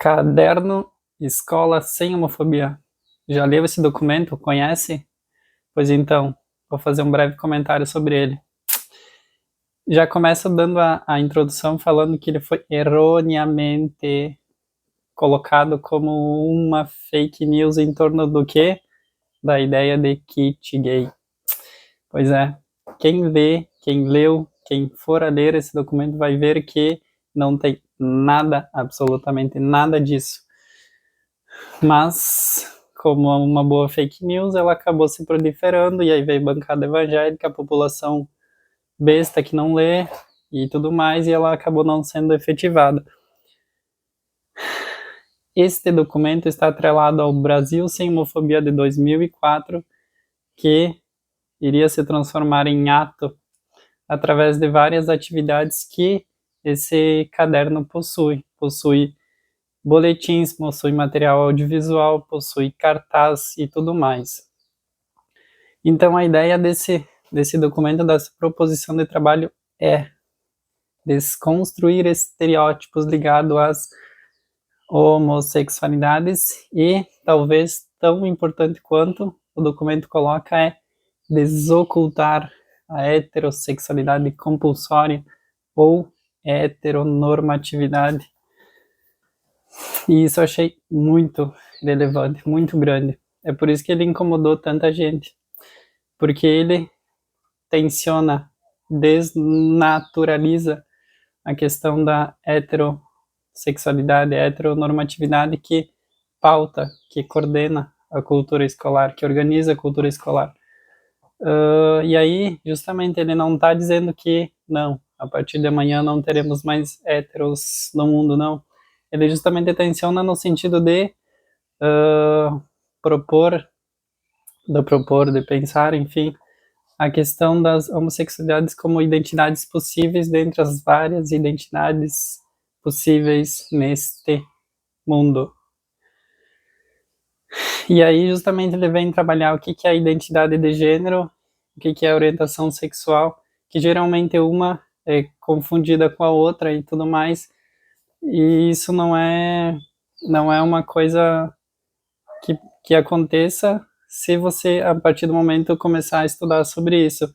Caderno Escola Sem Homofobia. Já leu esse documento? Conhece? Pois então, vou fazer um breve comentário sobre ele. Já começa dando a introdução falando que ele foi erroneamente colocado como uma fake news em torno do quê? Da ideia de kit gay. Pois é, quem lê, quem leu, quem for a ler esse documento vai ver que não tem nada, absolutamente nada disso. Mas, como uma boa fake news, ela acabou se proliferando e aí veio bancada evangélica, a população besta que não lê e tudo mais, e ela acabou não sendo efetivada. Este documento está atrelado ao Brasil Sem Homofobia de 2004, que iria se transformar em ato através de várias atividades que esse caderno possui. Possui boletins, possui material audiovisual, possui cartaz e tudo mais. Então a ideia desse documento, dessa proposição de trabalho é desconstruir estereótipos ligados às homossexualidades e, talvez tão importante quanto o documento coloca, é desocultar a heterossexualidade compulsória ou heteronormatividade. E isso eu achei muito relevante, muito grande. É por isso que ele incomodou tanta gente. Porque ele tensiona, desnaturaliza a questão da heterossexualidade, a heteronormatividade que pauta, que coordena a cultura escolar, que organiza a cultura escolar. E aí, justamente, ele não está dizendo que, não, a partir de amanhã não teremos mais héteros no mundo, não. Ele justamente tensiona no sentido de propor, de pensar, enfim, a questão das homossexualidades como identidades possíveis dentre as várias identidades possíveis neste mundo. E aí, justamente, ele vem trabalhar o que é a identidade de gênero, o que é a orientação sexual, que geralmente uma é confundida com a outra e tudo mais, e isso não é uma coisa que aconteça se você, a partir do momento, começar a estudar sobre isso.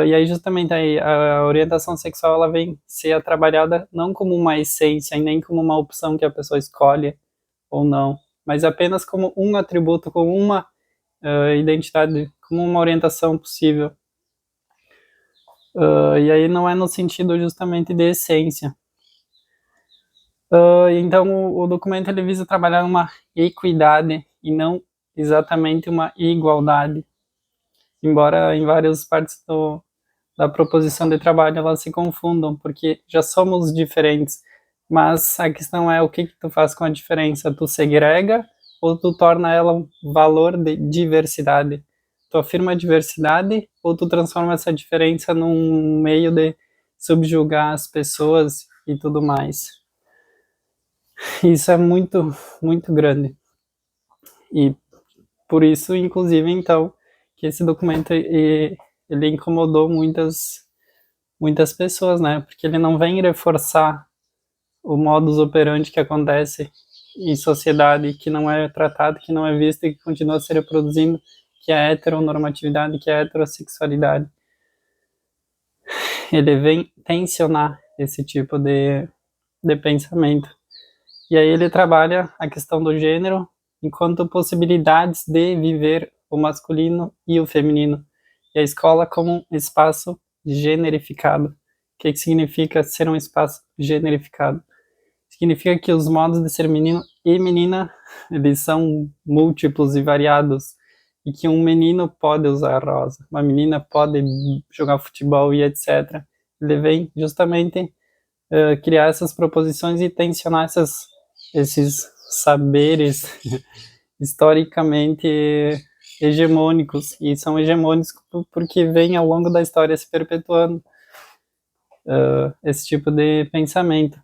E aí, justamente, aí, a orientação sexual ela vem ser trabalhada não como uma essência e nem como uma opção que a pessoa escolhe ou não, mas apenas como um atributo, como uma identidade, como uma orientação possível. E aí não é no sentido justamente de essência. Então o documento ele visa trabalhar uma equidade e não exatamente uma igualdade, embora em várias partes da proposição de trabalho elas se confundam, porque já somos diferentes, mas a questão é o que tu faz com a diferença, tu segrega ou tu torna ela um valor de diversidade? Tu afirma a diversidade ou tu transforma essa diferença num meio de subjugar as pessoas e tudo mais? Isso é muito, muito grande. E por isso, inclusive, então, que esse documento ele incomodou muitas pessoas, né? Porque ele não vem reforçar o modus operandi que acontece em sociedade, que não é tratado, que não é visto e que continua se reproduzindo, que é a heteronormatividade, que é a heterossexualidade. Ele vem tensionar esse tipo de pensamento. E aí ele trabalha a questão do gênero enquanto possibilidades de viver o masculino e o feminino. E a escola como um espaço generificado. O que significa ser um espaço generificado? Significa que os modos de ser menino e menina, eles são múltiplos e variados, e que um menino pode usar rosa, uma menina pode jogar futebol e etc. Ele vem justamente criar essas proposições e tensionar esses saberes historicamente hegemônicos, e são hegemônicos porque vem ao longo da história se perpetuando esse tipo de pensamento.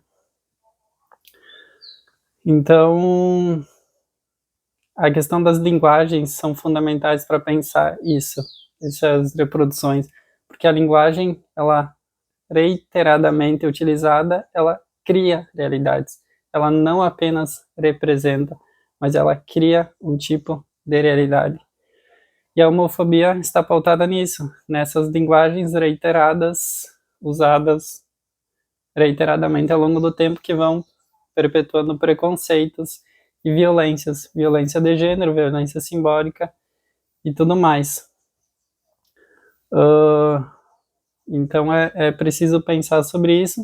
Então, a questão das linguagens são fundamentais para pensar isso, essas reproduções, porque a linguagem, ela reiteradamente utilizada, ela cria realidades. ela não apenas representa, mas ela cria um tipo de realidade. E a homofobia está pautada nisso, nessas linguagens reiteradas, usadas reiteradamente ao longo do tempo, que vão perpetuando preconceitos e violências, violência de gênero, violência simbólica e tudo mais. Então é preciso pensar sobre isso,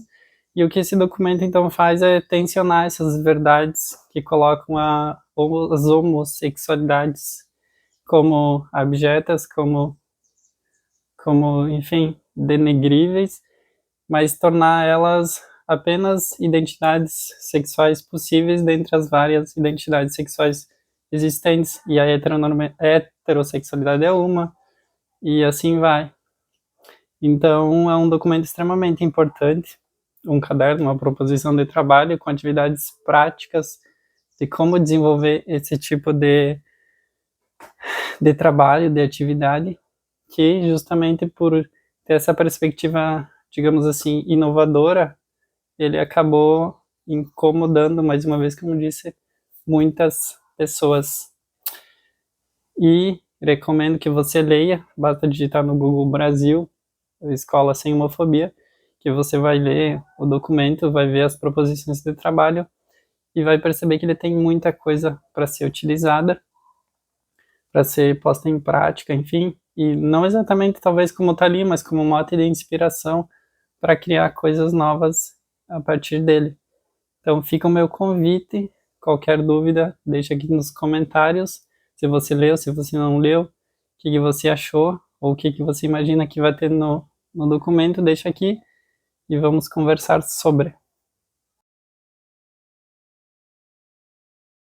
e o que esse documento então faz é tensionar essas verdades que colocam as homossexualidades como abjetas, como enfim, denegríveis, mas tornar elas apenas identidades sexuais possíveis dentre as várias identidades sexuais existentes, e a heterossexualidade é uma, e assim vai. Então, é um documento extremamente importante, um caderno, uma proposição de trabalho com atividades práticas de como desenvolver esse tipo de trabalho, de atividade, que justamente por ter essa perspectiva, digamos assim, inovadora, ele acabou incomodando, mais uma vez, como disse, muitas pessoas. E recomendo que você leia, basta digitar no Google Brasil, Escola Sem Homofobia, que você vai ler o documento, vai ver as proposições de trabalho e vai perceber que ele tem muita coisa para ser utilizada, para ser posta em prática, enfim, e não exatamente talvez como está ali, mas como mote de inspiração para criar coisas novas a partir dele. Então fica o meu convite, qualquer dúvida, deixa aqui nos comentários, se você leu, se você não leu, o que você achou, ou o que você imagina que vai ter no documento, deixa aqui e vamos conversar sobre.